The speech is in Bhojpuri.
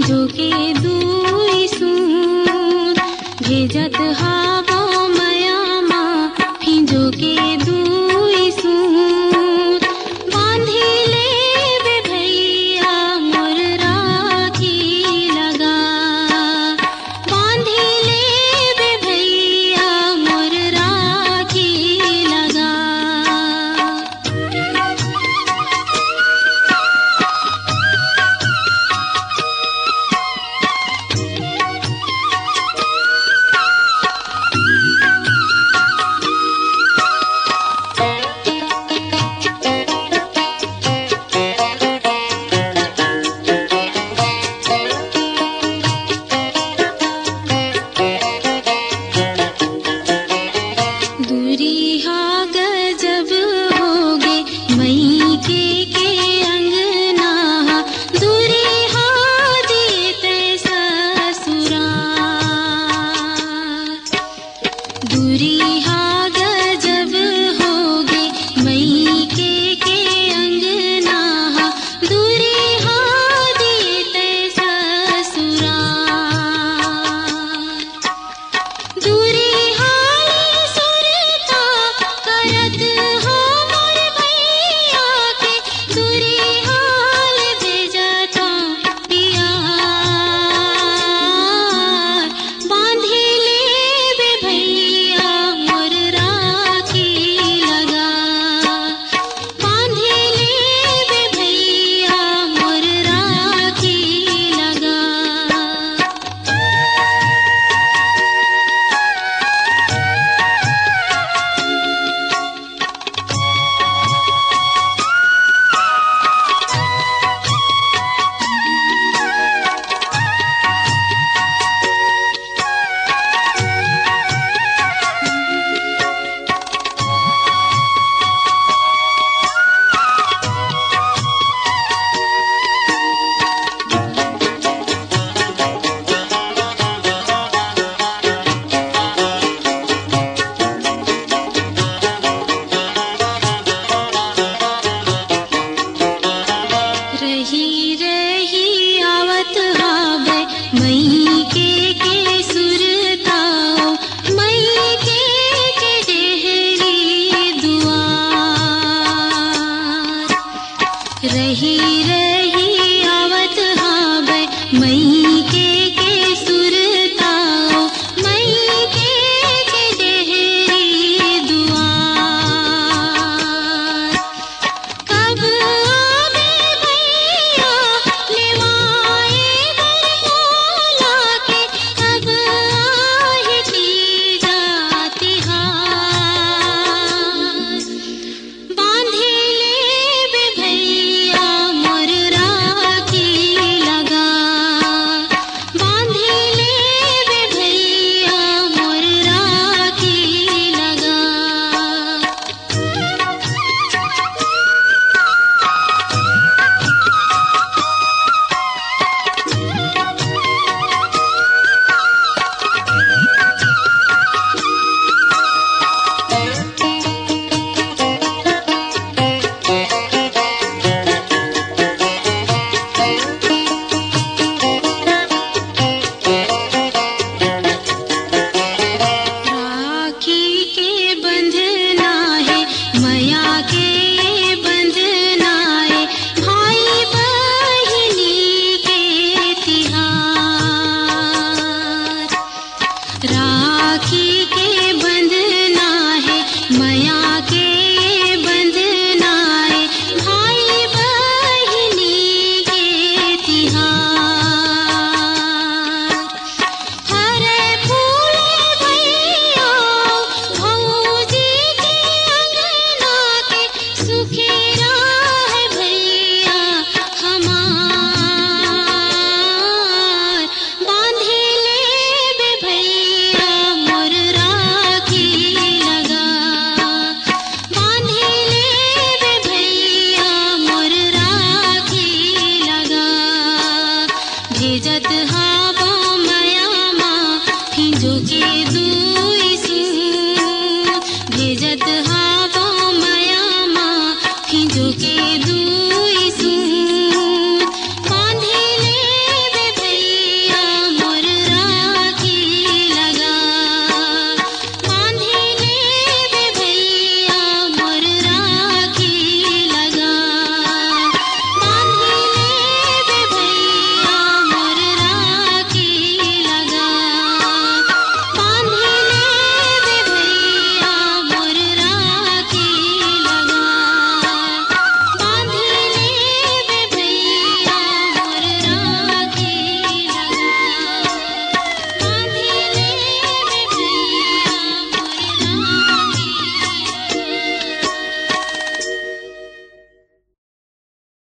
भिजो के दुई सूत भेजत हाबो मयामा भिजो के दुई सूत बांधी लेबे भैया मोर राखी लगा बांधी लेबे भैया मोर राखी लगा। दूरी हा गजब होगे मई के अंगना दूरी हा देते ससुराल दूरी हा गजब होगे मई के अंगना दूरी हा देते ससुराल दूरी करत हमर भैया के दूरी हाल भेजता पियार बांधी लेबे भैया मोर राखी लगा बांधी लेबे भैया मोर राखी लगा। रही रही आवत हावे मई के सुरताओ मई के डेहरी दुआर रही रही आवत हावे मई के सुरताओ मई के डेहरी दुआर कब राखी के बंधना है मया के बंधना है भाई बहिनी के तिहार हरे फूले भैया भौजी के अंगना के सुखी राह भैया हमार बांधी लेबे भैया मोर राखी लगा बांधी लेबे भैया मोर राखी लगा भेजत हाबो मयामा भिजो के